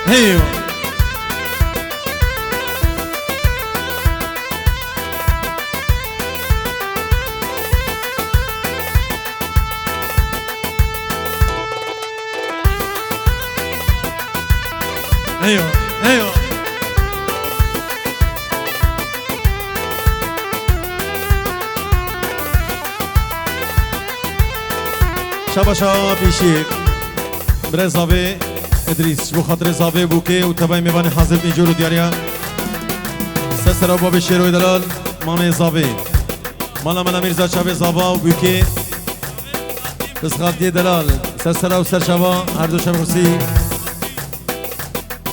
ايوه ايوه ايوه شابا شابا بيشيك برزافي ادريس بو خاطر زافي بوكي وتبعي ميباني حاضر نيجورو دياريا سسر باب الشيرو دلال مامي زافي مالا ميرزا شابي زافا وبوكي بس غادي دلال سسر وسر شابا هر دو شابا خرسي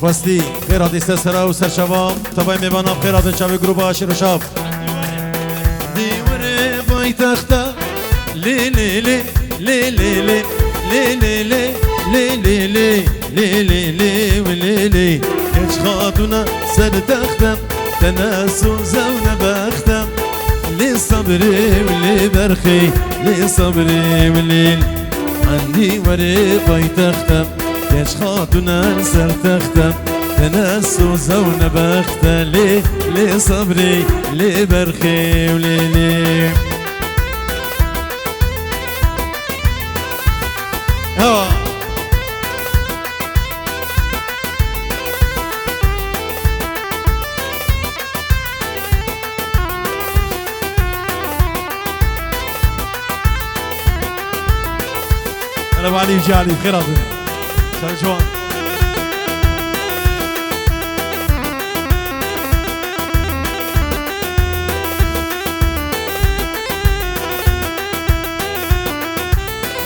فاستي خير هادي سسر وسر شابا تبعي ميبانا خير هادي شابي جروبا شيرو شاب ديوري باي تختا لي لي لي لي لي لي لي لي لي لي لي لي لي ولي لي كاش خاطونا سر تختم تناسو زونا بختم لي صبري ولي برخي لي صبري ولي عندي وري باي تختم كاش خاطونا سر تختم تناسو زونا بختم لي صبري لي برخي ولي لي هوا هلا ابو علي وجالي بخير عظيم شلون شلون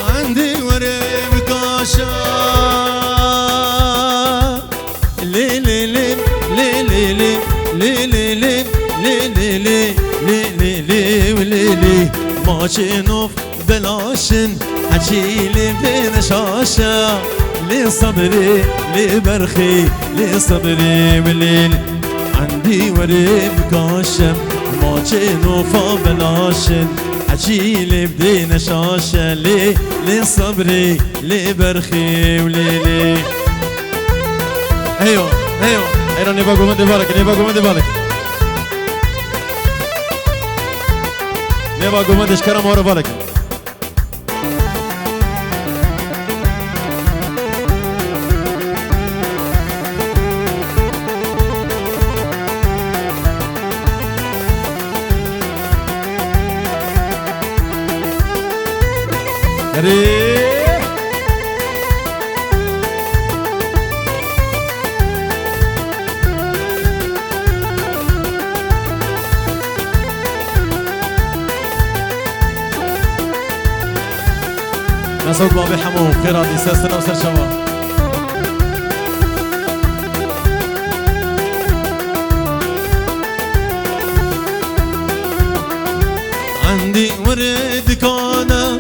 عندي وريم كاشا لي لي لي لي لي لي لي لي لي لي لي لي لي لي ولي لي ماشي نوف بلاشن حجيلي بين شاشة لي صبري لي برخي لي صبري وليل عندي وريم كاشا ماشي نوف بلاشن حجيلي بدينا شاشة لي صبري لي برخي وليلي ايوه ايوه ايوه نبقى قومد بالك نبقى قومد بالك نبقى قومد اشكرم ورا بالك ريح نسوق بابي حمو بخير هادي ساسنا وسر شباب عندي ورد كان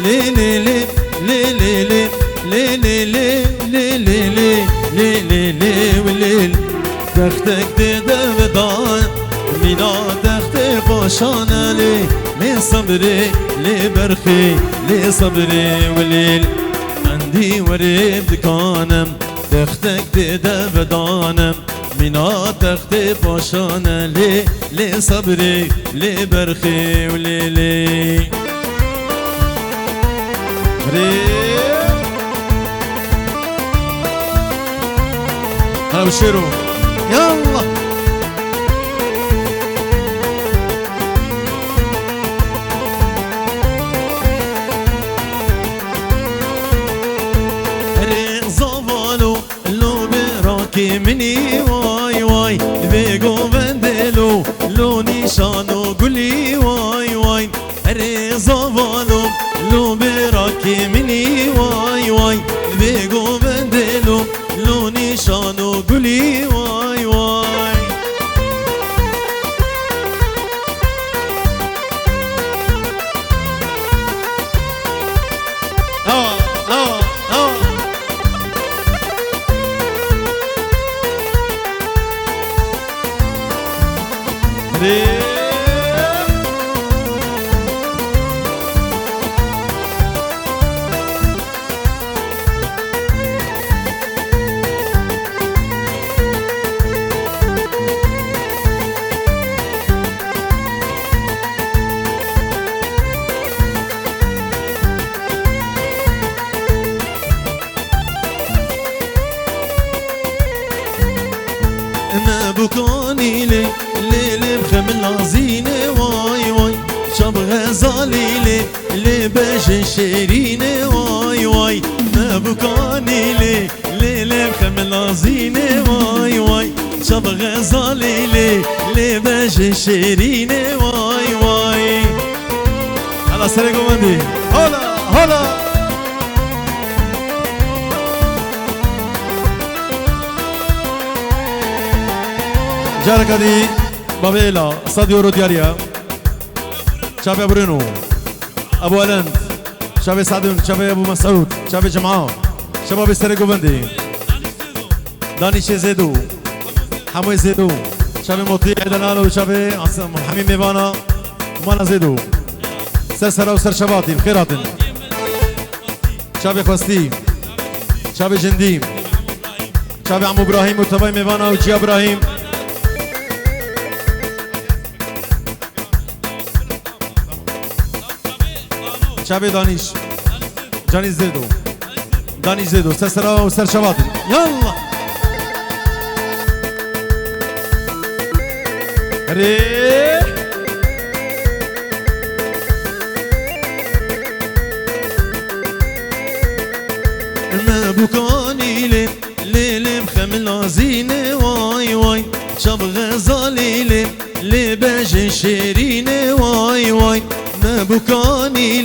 لي لي لي لي لي لي لي لي لي لي لي لي لي لي وليل تختك تدودان مينا تختك باشان لي صبري لي برخي لي صبري وليل عندي وريب دكانم تختك تدودانم مينا تختك باشان لي صبري لي برخي وليلي هلا بشيرو يلا ريق زوالو لو براكي مني واي واي بيقو بندلو لو نيشانو قولي واي واي ريق زوالو لو براكي مني واي واي بيقو بندلو لو نيشانو قولي واي واي ما بكاني لي ليلي بخمل عزيني واي واي شاب غزالي لي باش شيريني واي واي ما بكاني لي ليلي بخمل عزيني واي واي شاب غزالي لي باش شيريني واي واي هلا سرقوا مندي هلا هلا جارك دي بابيلا صديو رودياريا شابي برونو ابو الند شابي سعدون شابي ابو مسعود شابي جمعه شباب سرقوا مندي داني زيدو حموي زيدو شابي مطيع دنالو شابي حميم ميفانا ومانا زيدو سرسرة وسر شباطي بخيراتن شابي خوستي شابي جنديم شابي عمو ابراهيم وتباي ميفانا وجي ابراهيم شابي دانيش جاني زيدو دانيش زيدو سرسرة وسر شباطي يلا ريه ما بكاني لي بخمل عزيني واي واي شاب غزالي لي باش شيريني واي واي ما بكاني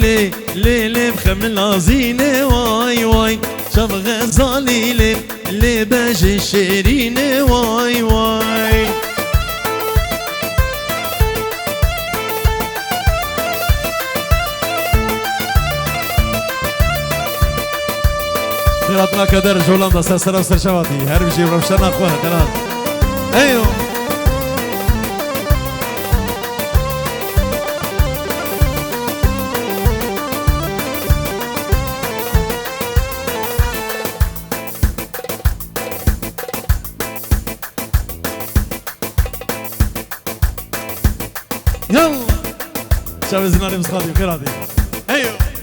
لي بخمل عزيني واي واي شاب غزالي لي باش شيريني واي واي خيراتنا كدر جولاندا سرسرة وسر شواتي هر بشي روشنا اخوانها تمام ايوه يلا شباب زناري مسخاتي خيراتي ايوه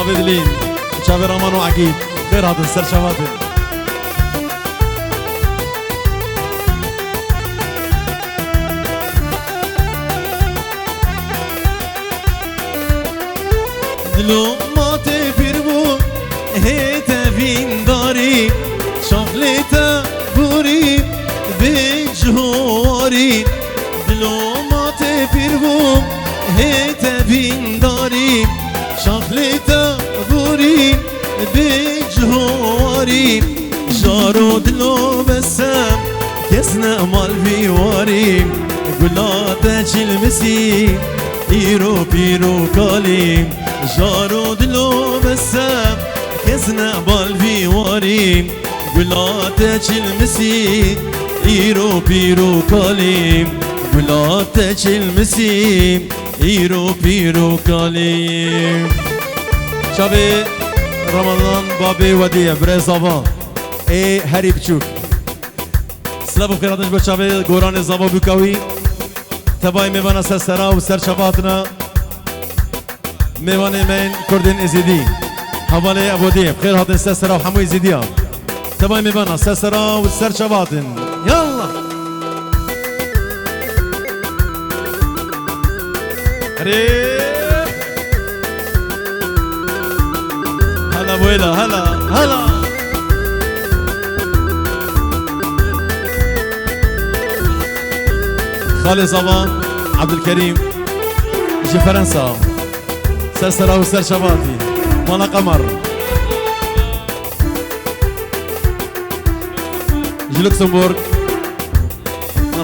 بدلين شابي رمان وعقيد غير هذا السر شباتي دلو ما تفربو هيتا فين داري شغلتا بوري بجهوري دلو ما تفربو هيتا فين داري شغلتا بوري بجهوري جارو دلو بسام كسنا مال بيواري قلاتا المسي ايرو بيرو كالي جارو دلو بسام كسنا مال بيواري قلاتا المسي ايرو بيرو كالي قلاتا المسي ايرو بيرو كالي شابي رمضان بابي وديه برزاوا اي هري بچوك سلام بخيراتش با شابي گوران زاوا بكاوي تباي ميوانا سرسرا و سر شباتنا ميوان من كردن ازيدي حوالي ابو ديه بخير هاتن سرسرا و حمو ازيديا تباي ميوانا سرسرا و سر شباتن يلا هلا بويلا هلا هلا خالي زمان عبد الكريم جي فرنسا سرسرة وسر شباتي مانا قمر جي لوكسمبورغ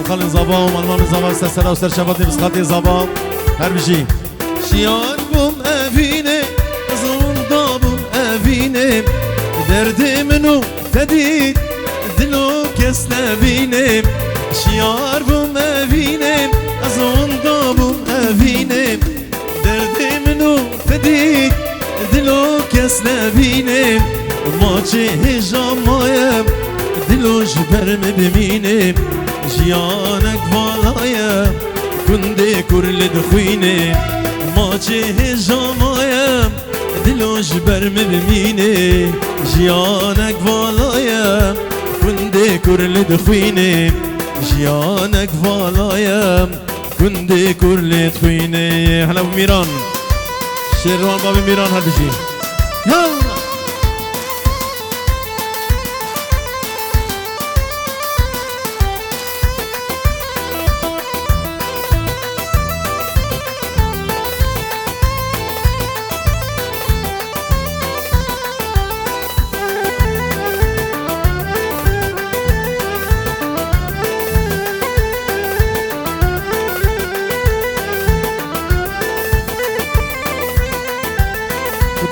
خالي زبان مالمان زبان سرسرة وسر شباتي بسخاتي زبان هر بشي شيان بوم أفيني زون دابوم أفيني دردي منو تديد دلو کس نبینم شیار بوم اوینم از اون دابوم اوینم درد منو پدید دلو کس نبینم ما چه هجامایم دلو جبرم ببینم جیانک والایم کنده کرل دخوینم ما چه هجامایم دلو جبرم ببینم جیانک والایم کنده کرل دخوینم جیانک والایم کنده کرل دخوینم هلا میران شیروان بابی میران هر بجی یالا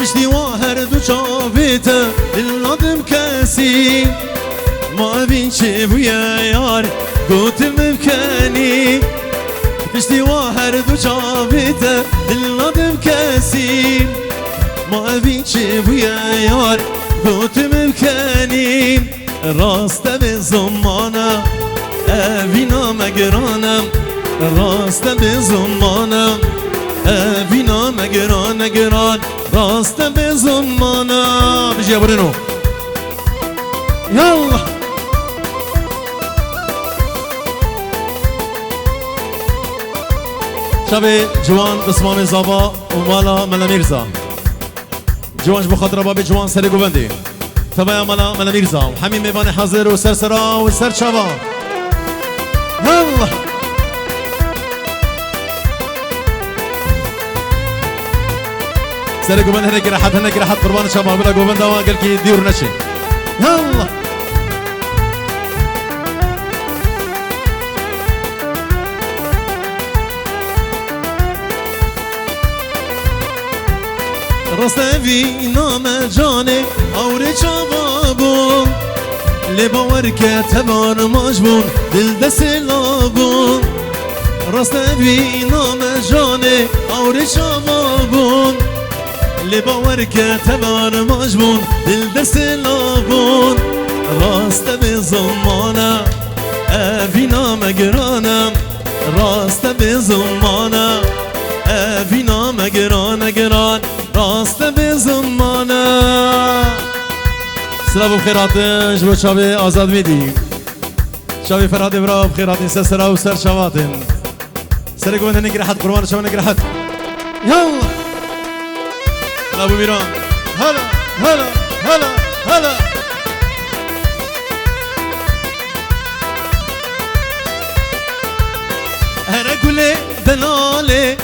بشتي واهر دو شافيته للنظم كاسي ما بين شيب ويا يار قوت مبكاني بشتي واهر دو شافيته للنظم كاسي ما بين شيب ويا يار قوت مبكاني راست بزمانه ابينا مقرانم راست بزمانه ابينا مقران راست بزمانه بيجي برينو يلا شبي جوان بسمان زابا ومالا ملا ميرزا جوانش بخاطر بابي جوان سري قوبندي تبايا ملا ميرزا وحميم ميباني حاضر وسرسرا وسر شبا يلا سري قوبند هناك راحت قربان شباب بلا قوبند دوا قال كي ديور نشي يلا راسته في نام جاني اوري شبابو لباور كتبار مجبون دل دست لابون راسته في نام جاني اوري شبابو لباور كتبار مجبون دل دست لابون راسته بزمانه افينا مقرانم راسته بزمانه افينا مقران راست بزمانه سلام بخيراتن جبو شابي آزاد میدی شابي فراد برا بخيراتن سسرا و سر شواتن سر قوانت نگرحت قربان شما نگرحت يلا ابو ميران هلا هلا هلا هلا هر گل دلاله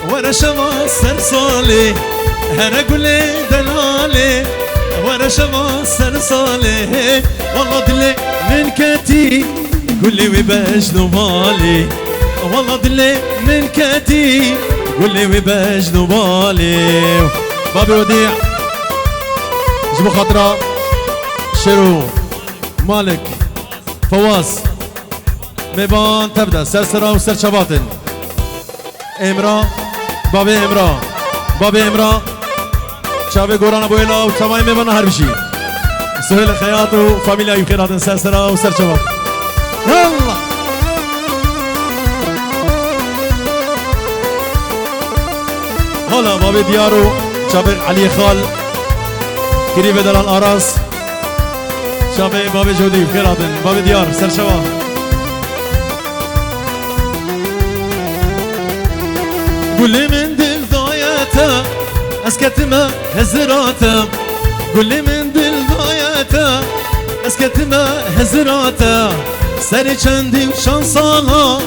ورا شما سرساله هر گل دلاله ورا شما سرساله والله دل من كتي قولي وبجنو بالي والله دل من كتي قولي وبجنو بالي بابي وديع جبو خاطرة شيرو مالك فواز ميبان تبدا سرسرا وسر شباطن امرا بابي امرا بابي امرا شابي قورانا بويلا وتماي ميبان هر بشي سهيل خياط وفاميليا يخيرات سرسرا وسر شباط يلا هلا بابي ديارو شابي علي خال قريب دلال اراس شابي بابي جودي خيرات بابي ديار سر شباط قولي من دل ضايته اسكتما هزراته قولي من دل ضايته اسكتما هزراته سري چندي وشان سالا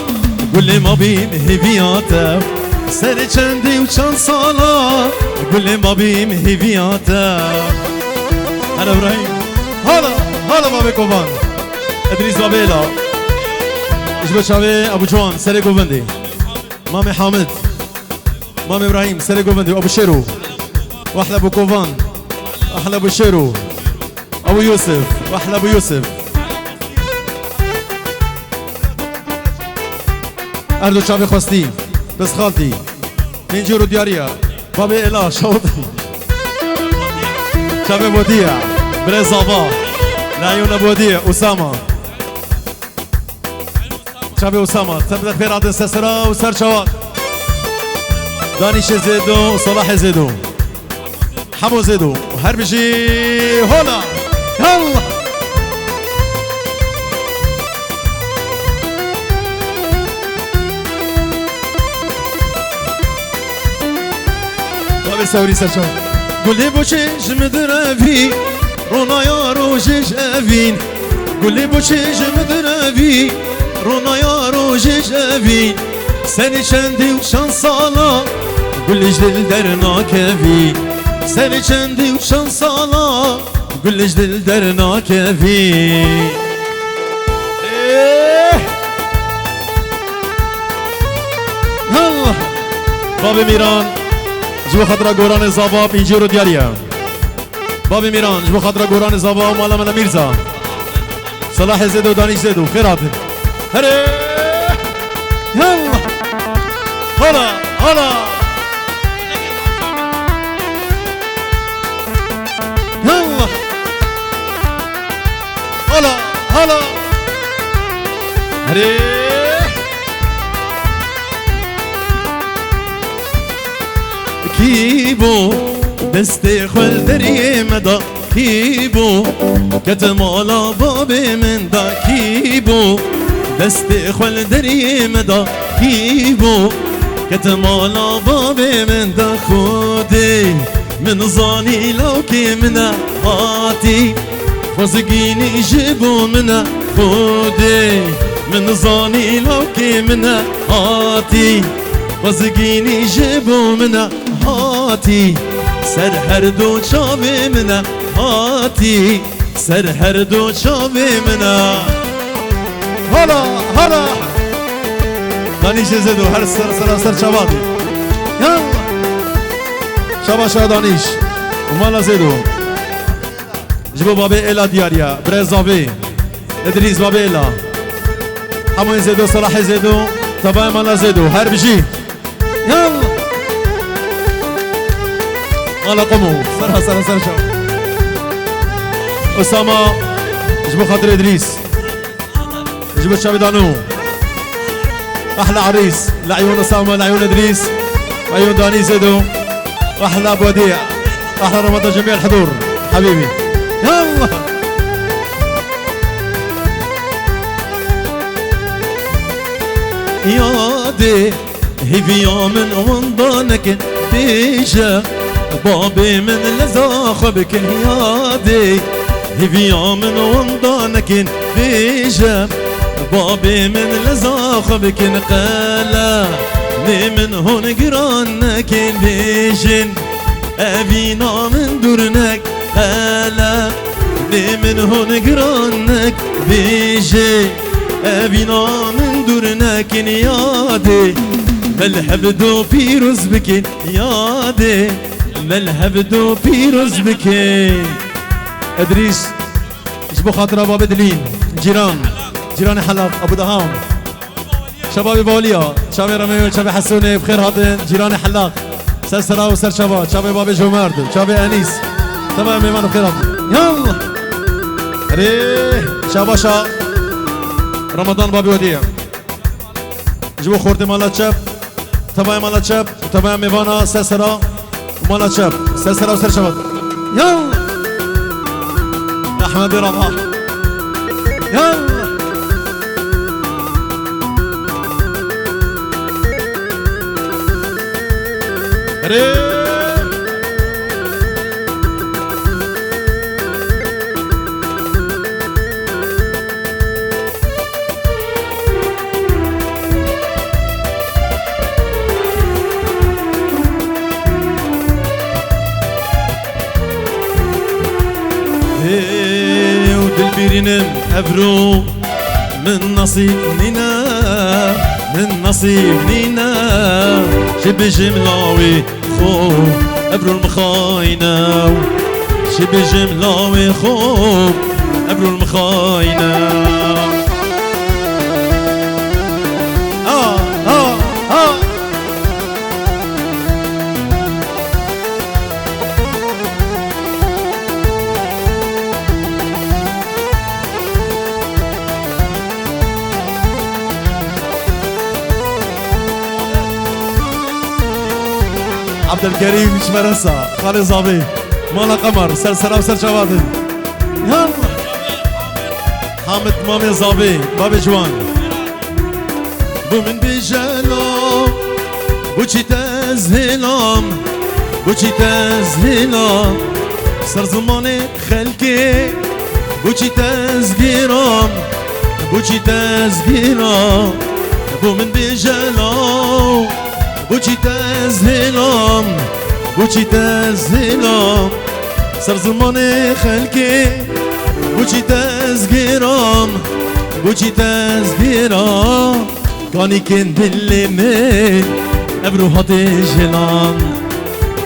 قولي ما بيم هبياته سري چندي وشان سالا قولي ما بيم هبياته هلا ابراهيم هلا بابي كوبان ادريس بابيلا اجبر شابي ابو جوان سري قوبندي مامي حامد مامي ابراهيم سري قوبندي وابو شيرو واحلى ابو كوفان احلى ابو شيرو ابو يوسف واحلى ابو يوسف اردو چاوی خواستی بس خالتی اینجور رو دیاریا بابی الا شوطی چاوی بودیا بره زابا نعیون بودیا اسامه چاوی اسامه تبدأ خير عدن سسرا وسر شوات دانيش زيدو صلاح زيدو حمو زيدو وهربجي هولا يلا بابي سوري سرشو قول لي بوشيش مدربي رونا يا روجيش افين قول لي بوشيش مدربي رونا يا روجيش افين سني چندی و شان سالا گلش دل در ناکوی سنی چندی و شان سالا گلش دل در ناکوی باب میران جو خاطر گوران زابا اینجا رو دیاریه باب میران جو خاطر گوران زابا مالا من میرزا صلاح زیدو دانیش زیدو خیرات هره يلا هلا هلا يلا هلا هلا ريح كيبو دستي خل دري مدى كيبو كتمالا بابي من دا كيبو دستي خل دري مدى كيبو كتمالا بابي من دا خودي من ظاني لو كي منا هاتي فزقيني جيبو منا خودي من ظاني لو كي منا هاتي فزقيني جيبو منا هاتي سر هردو شابي منا هاتي سر هردو شابي منا هلا هلا دانيش زيدو هر سر شبابي يلا شبا شا دانيش ومالا زيدو جبو بابي إلا دياريا بريزافي إدريس بابي إلا حمو زيدو صلاح زيدو تباي مالا زيدو هر بجي يلا مالا قمو سر شو أسامة جبو خاطر إدريس جبو شابي دانو احلى عريس لعيون اسامه لعيون ادريس وعيون داني زيدو واحلى ابو وديع احلى رمضان جميع الحضور حبيبي يلا يادي هيفي من وندانك ديجا بابي من لزاخبك يادي هيفي من وندانك ديجا بابي من لزاخبك نقالا ني من هون قرانك بيجن أبينا من دورنك قالا ني من هون قرانك بيجن أبينا من دورنك يادي ملهبدو بيروز بكين يادي ملهبدو بيروز بكين ادريس اجبو خاطر باب دلين جيران حلب ابو دهام شباب بوليا شباب رمي شباب حسوني بخير هاتن جيران حلاق سرسرا وسر شباب شباب باب جومرد شباب انيس تمام ميمان بخير هاتن يلا ريه شباشا رمضان بابي وديع جبو خورتي مالا تشاب تمام مالا تشاب وتمام ميفانا سرسرا ومالا تشاب سرسرا وسر شباب يلا احمد رباح يلا ودل بيرنم أبرو من نصيب نينا من نصيب نينا شب جملاوي خو أبرو المخاينة شب جملاوي خو أبرو المخاينة عبد الكريم شمرسة خالي صابي مالا قمر سلسلة وسر شوادن يلا حامد مامي صابي بابي جوان بو من بجلو بوچی تزهلام بوچی تزهلام سر زمان خلقی بوچی تزگیرام بوچی تزگیرام بو من بجلو بوچی تزهلام بوچی تزهلام سر زمان خلقی بوچی تزگیرام بوچی تزگیرام کانی کن دل من ابرو هاتی جلان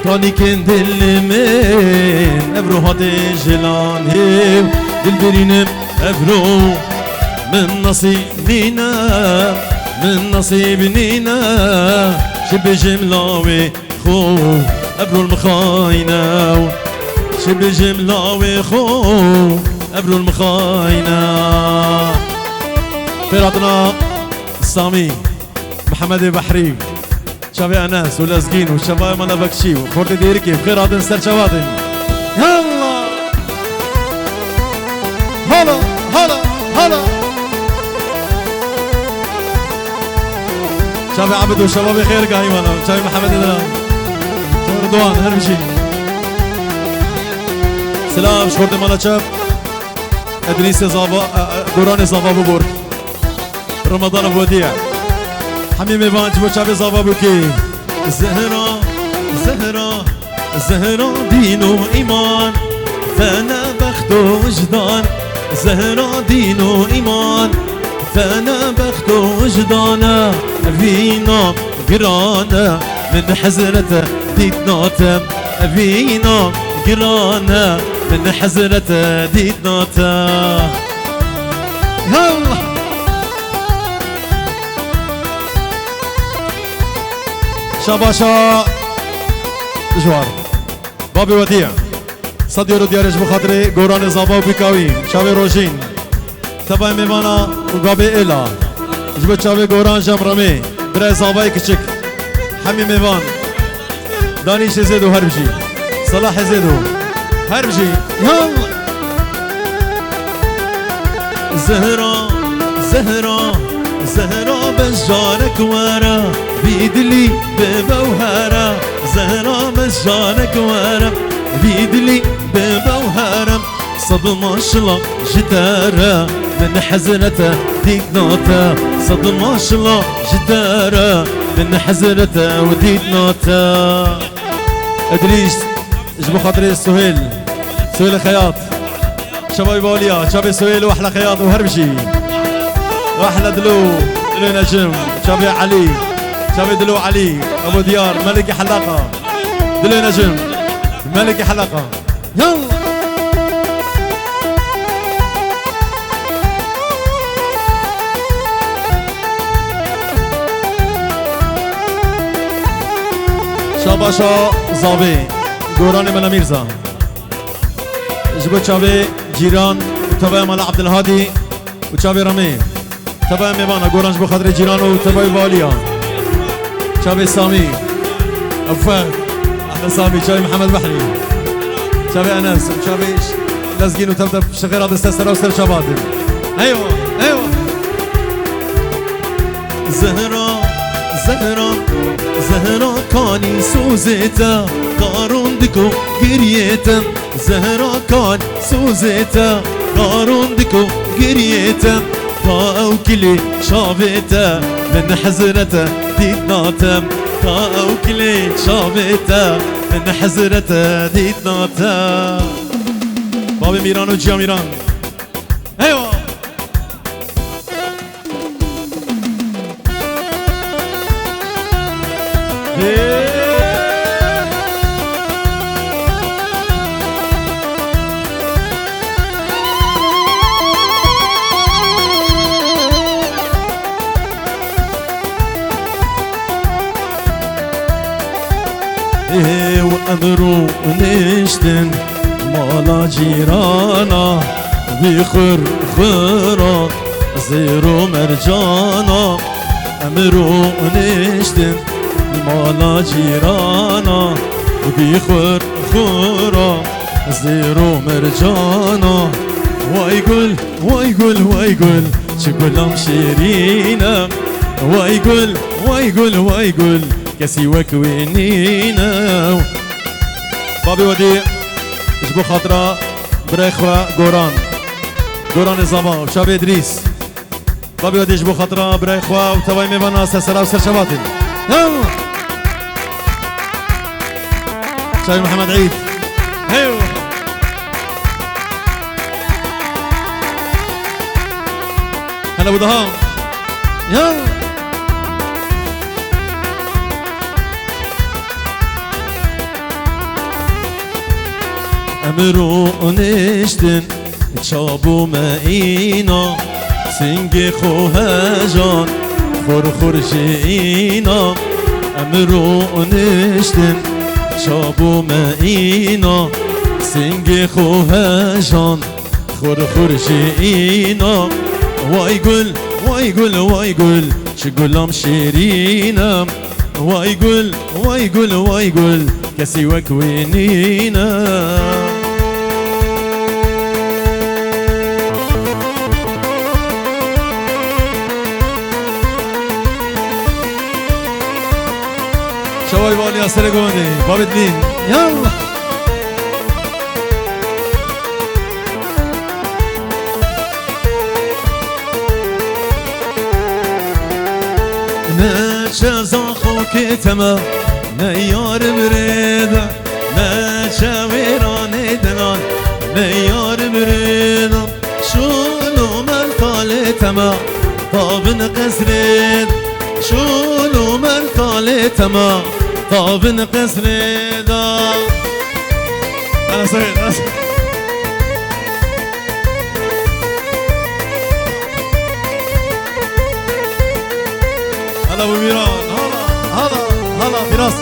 کانی کن دل من ابرو هاتی جلان دل برینم ابرو من نصیبنا من نصیبنا شب جملاوي خو ابرو المخاينة شب جملاوي خو ابرو المخاينة فراتنا سامي محمد بحري شابي انس ولازقين والشباب مالا بكشي وخورتي ديركي بخير عادن سر شوادن يلا هلا هلا هلا شابي عبد والشباب خير قاي مالا شابي محمد ادران شابي رضوان هرمشي سلام شخورتي مالا شاب ادريس زابا قراني زابا ببور رمضان ابو وديع حميمي بانج بو شابي زابا بوكي زهرة زهرة زهرة دين وإيمان فانا بخت وجدان زهرة دين وإيمان فانا بخت وجدانا فينا قرانا من حزرته ديت ناتم فينا قرانا من حزرته ديت ناتم يلا شاباشا جوار بابي وديع صديرو ديارش بخاطري قوران زابا وبيكاوي شابي روجين تبا ميمانا وبابي إلا جبت شابي قوران جمرمي برای زابای کچک حمی میوان دانیش زیدو هر بجی صلاح زیدو هر بجی يلا زهرا زهرا زهرا بجانك ورا بيدلي ببوهرة زهرا بجانك ورا بيدلي ببوهرة صدمة شلا جدارة من حزنته ديك نوتا صدمة شلا جدارة من حزنته وديك نوتا ادريس اجبو خاطري سهيل سهيل خياط شباب بوليا شباب سهيل واحلى خياط وهربشي واحلى دلو نجم شباب علي شباب دلو علي ابو ديار ملك حلاقه دلو نجم ملك حلاقه يلا شاباشا زابي قوراني من ميرزا جبت شابي جيران وتبع مال عبد الهادي وشابي رمي تبع ميبانا قوران جبو خاطري جيران وتبع باليا شابي سامي افاد احنا سامي شابي محمد بحري شابي انس شابي لازقين وتبدا شغير هذا السلسله وسر شباب ايوه ايوه زهرة زهرة زهرة كاني سوزيتا قارون ديكو قريتا زهرة كان سوزيتا قارون ديكو قريتا طاو كلي شابيتا من حزرته ديت ناتم طاو كلي شابيتا من حزرته ديت ناتم بابي ميران وجيا ميران ايوه وأمرو نشتن مالا جيرانا بخر خرا زيرو مرجانا أمرو نشتن المالا جيرانا بيخور خورا زيرو مرجانا وايقول وايقول وايقول شكلهم شيرينا وايقول وايقول وايقول كسي وكوينينا بابي وديع جبو خاطرة بريخوا قوران الزمان وشابي إدريس بابي وديع جبو خاطرة بريخوا وتواي ميبانا سلسلة وسر شباتل شابي محمد عيد هيو هلا ابو دهام يلا امرو نشتن چابو معینا سنگ خوهجان خور جینا امرو نشتن چابو معینا سنگ خوهجان خور جینا وايقول وايقول وايقول شقولهم شيرينا وايقول وايقول وايقول كسي وكوينينا شوي بالي اسرقوني باب الدين يلا نشزا خوكي تما نيار بريدا نشاويران دلال نيار بريدا شولو من طالي تما طابن قسريد شولو من طالي تما طابن قسريدا أنا سعيد هلا ابو ميران هلا فراس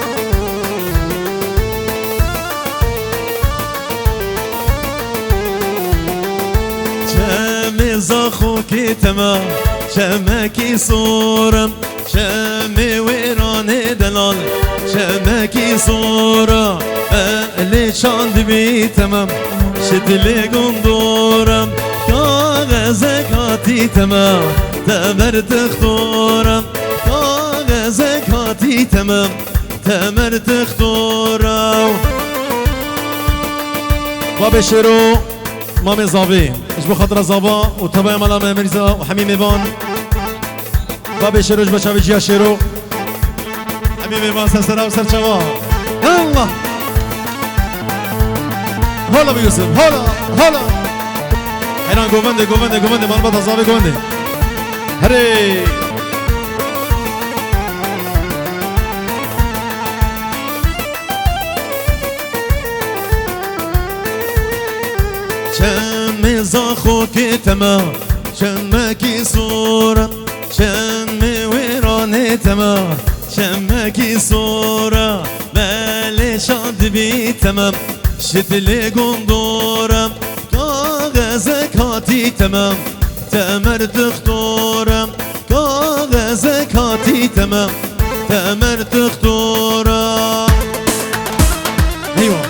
شامي زاخوكي تمام شمكي صورم شامي ويراني دلال شمكي صورة اللي شاند بي تمام شتلي قندورم كاغزك هاتي تمام تمر تختورم كاغزك هاتي تمام تمر تختورم باب شروع مامي زابي اجبو خاطر زابا وطبعا مالا مرزا وحميم بان باب شروع اجبو شابي جيا شروع حميم بان سرسرا وسر شوا يلا هلا بيوسف هلا حيران قومندي مربط زابي قومندي هري شمي زاخوكي تمام شمكي صورة شمي ويراني تمام شمكي صورة مالي شاد بي تمام شتلي قندورم كاغزك هاتي تمام تمر تختورم كاغزك هاتي تمام تمر تختورم ايوه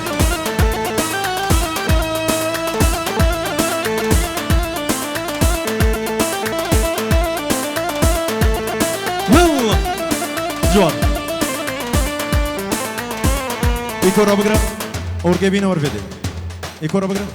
جوان ايكو رابقرا اورجبينا ورفيدي ايكو رابقرا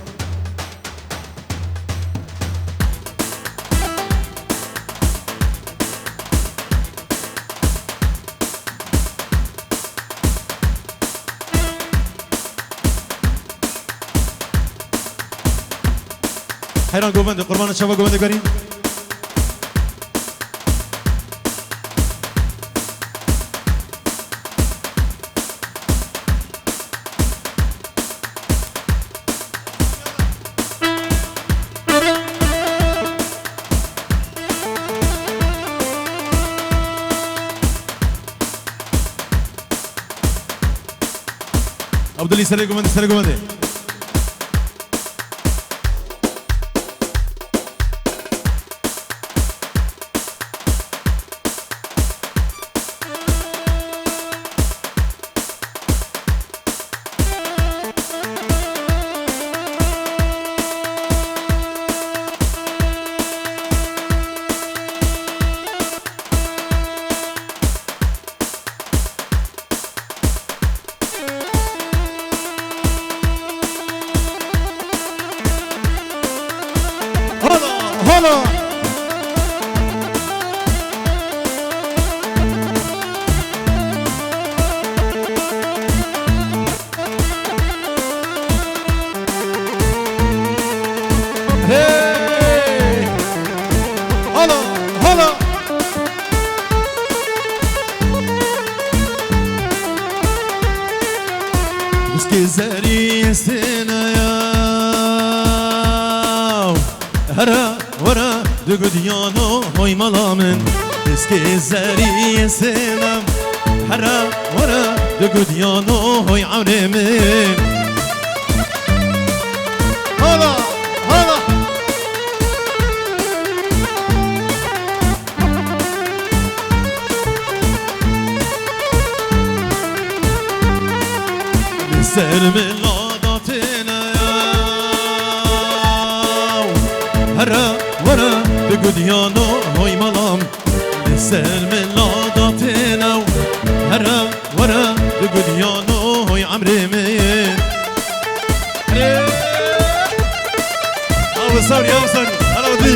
حيران قومندي قربان الشباب قومندي قريب عبد الله سريع قومندي هلا هي هلا هلا مسكي زاري سينا يا هرا ورا دقديانو هوي ملامن مسكي زاري سينا هرا ورا دقديانو هوي عرمن هلا هلا سر من لاداتنا هرا ورا بقديانو هوي ملام سر من لاداتنا هرا ورا بقديانو هوي عمري من أبو سوري أبو سوري هلا ودي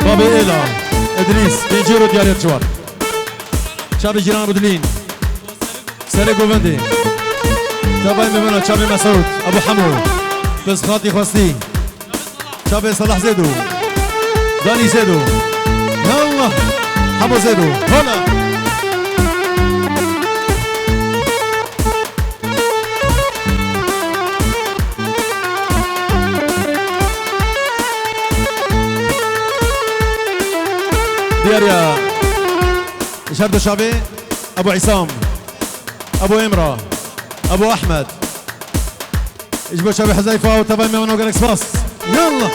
بابي إيلا إدريس بيجيرو ديار الجوار شابي جيران بدلين سري قوفندي تابعي ممنا شابي مسعود أبو حمو بس خاطي خوستي شابي صلاح زيدو داني زيدو يلا حمو زيدو هلا دياريا شردو شابي ابو عصام ابو امرا ابو احمد اجبو شابي حذيفه وتبعي من وقال اكسباس يلا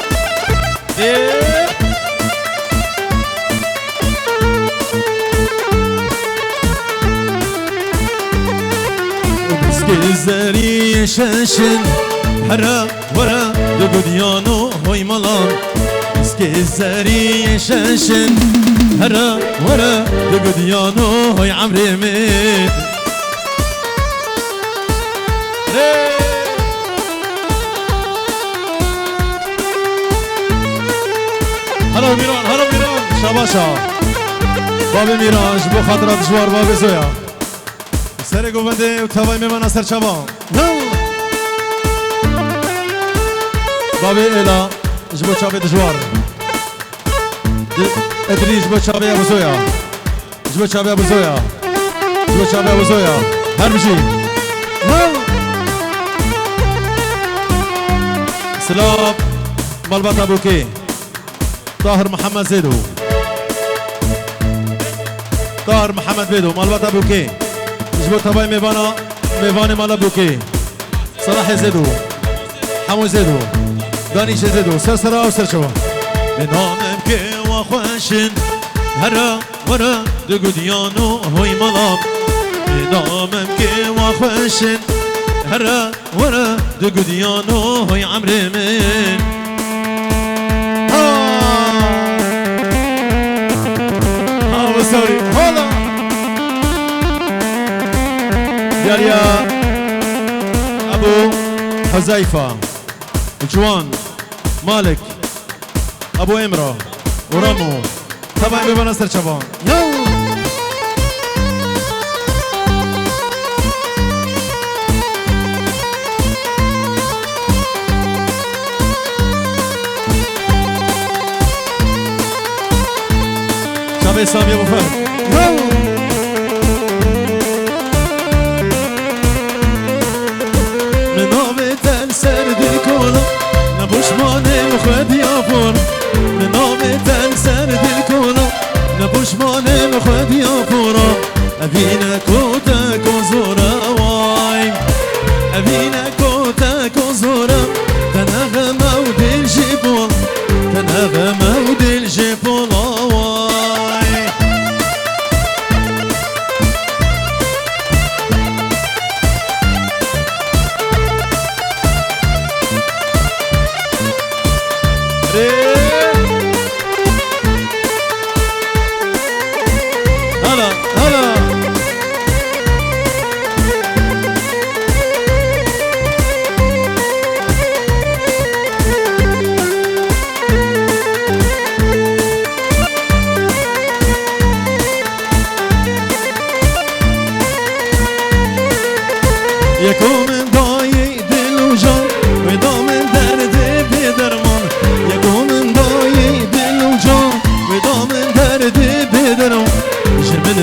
وبسكي الزاري شاشن حرا ورا دقديانو هوي ملام بسكي الزاري شاشن هرا ورا دقديانو هوي عمري ميت هلا ميران هلا ميران شاباشا بابي ميران جبو خاطرات جوار بابي زويا سري قومندي وتواي ميمانا سر شابان بابي إيلا جبو شابي دجوار ادري جبو شابي ابو زويا جبو شابي ابو زويا جبو شابي ابو زويا هربجي سلام مالبات ابوكي طاهر محمد زيدو طاهر محمد بيدو مالبات ابوكي جبو تباي ميفاني مال ابوكي صلاح زيدو حمو زيدو داني زيدو سرسرا وسرشوا بنامم كي وخوشن هرا ورا دقديانو هوي ملام بنامم كي وخوشن هرا ورا دقديانو هوي عمري من ها سوري هلا دياريا ابو حذيفه جوان مالك ابو امرا ورامو طبعا بيبقى نصر شبان يلا شابي سامي ابو فهد يلا من نوبة سرد الكولا نبوش ماني مخد يا فور من نوبة سرد الكولا نبوش ماني مخد يا فورا أبينا كوتك وزورا واي أبينا كوتك وزورا تنغم ودي الجبول تنغم ودي الجبول واي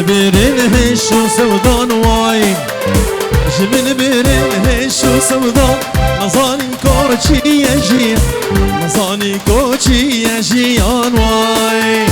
بيرين هش وسودان واي جمن بيرين هش وسودان نظاني كوتشي يجي نظاني كوتشي يجي واي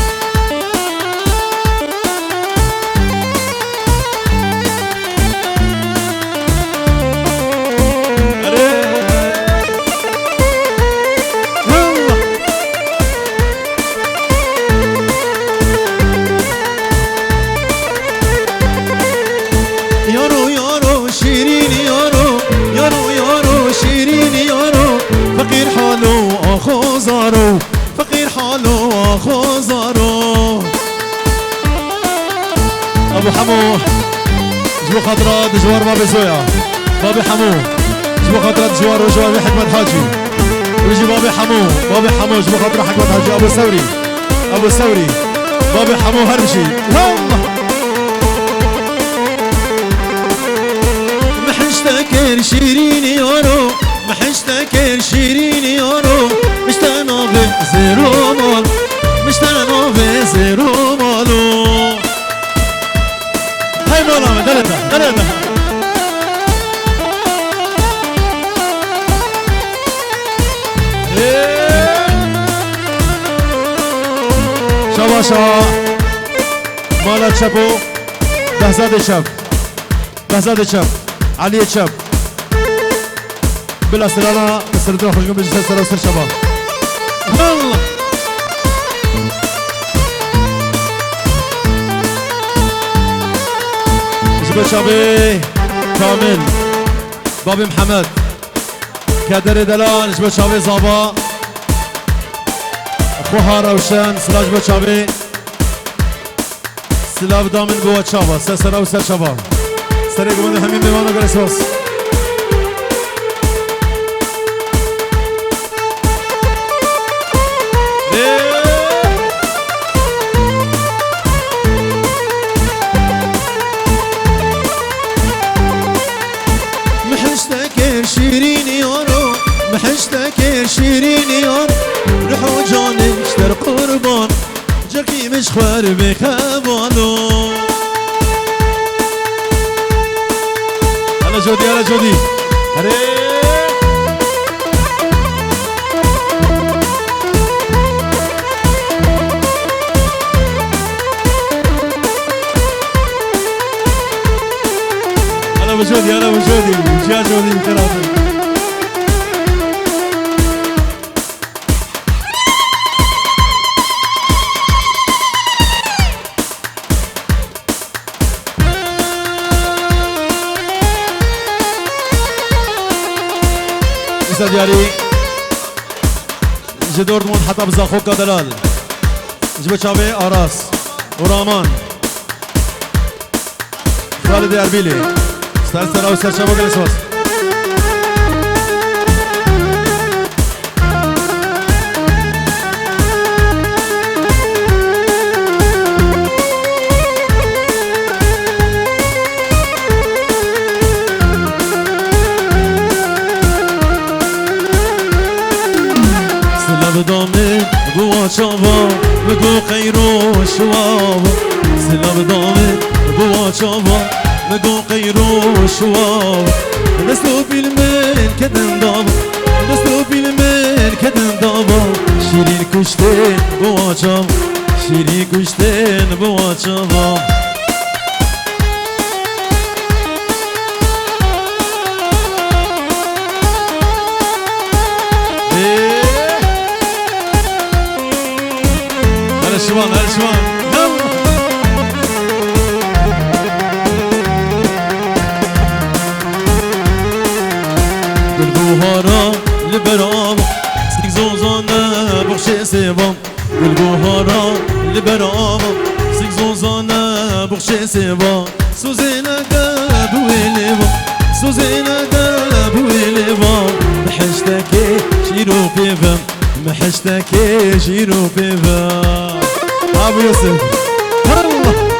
فقير حالو اخو زارو ابو حمو جبو خاطرات جوار بابي زويا بابي حمو جبو خاطرات جوار وجوار حكمت حاجي ويجي بابي حمو جبو خاطر حكمت حاجي ابو ثوري بابي حمو هرمشي الله محشتكر شيريني يورو محشتكر شيريني يورو مشتانا بزيرو مال مشتانا بزيرو مالو هاي مولانا دلتا شباشا مالا شبو بهزاد شب علي شب بلا سلانا سردنا خوشكم بجسد سر وسر شباب الله جبل شابي كامل بابي محمد كادر دلال جبل شابي زابا اخوها روشن سلا جبل شابي سلا بدامن بوا شابا سر وسر شباب سريق من همين بيوانا قرسوس محشتكر شيريني يارو محشتكر شيريني يارو روحو جاني اشتر قربان جركي مش خوار بخبالو هلا جودي هري هلا بجودي يا جودي كرامي دياري جي دورتموند حتى بزاخوكا دلال جبت شابي اراس ورامان خالد اربيلي استاذ او استاذ شابو جلسوس بدامن بوا چاوا بگو خیر و شواب سلا بدامن بوا چاوا بگو خیر و شواب دستو بیلمن کدن دابا دستو بیلمن کدن دابا شیرین کشتن بوا چاوا شیرین کشتن بوا چاوا هالشوان بالبوهارا لبرام سيك زوزانا بخشي سيبام بالبوهارا لبرام سيك زوزانا بخشي سيبام سوزينا داب ويليبام سوزينا داب ويليبام محشتكي شيرو بيبام محشتكي شيرو بيبام أبو يوسف الله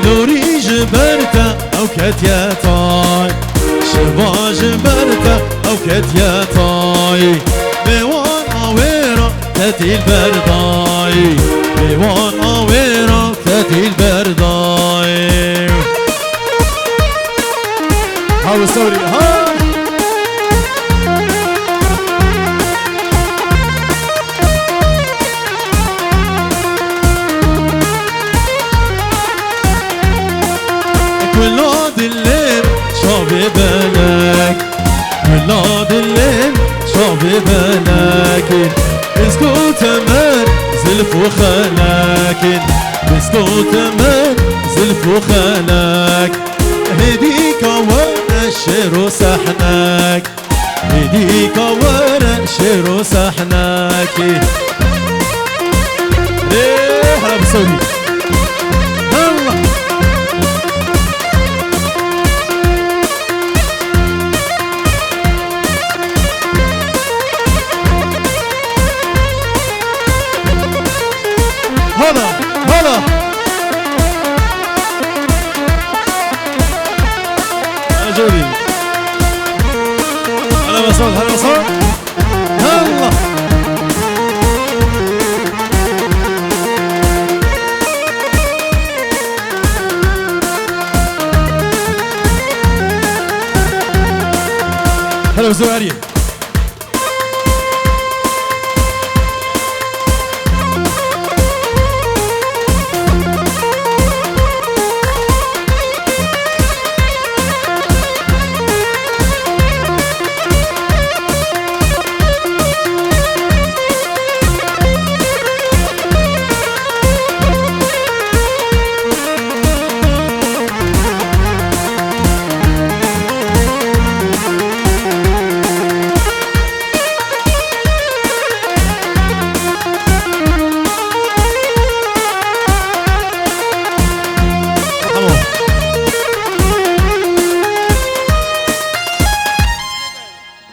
لوري جبرتا او كتياتاي شبا جبرتا او كتياتاي بيوان اويرا تاتي البرداي بيوان اويرا تاتي البرداي هاو سوري ها ولاد الليل شافي بالك ولاد الليل شافي بالك اسكت من زلف وخلاك اسكت من زلف وخلاك هديك ورا الشير وسحناك هديك ورا الشير وسحناك ايه هلا بسوري الله هلا هلا يا جوري هلا مسعود هلا مسعود هلا هلا مسعود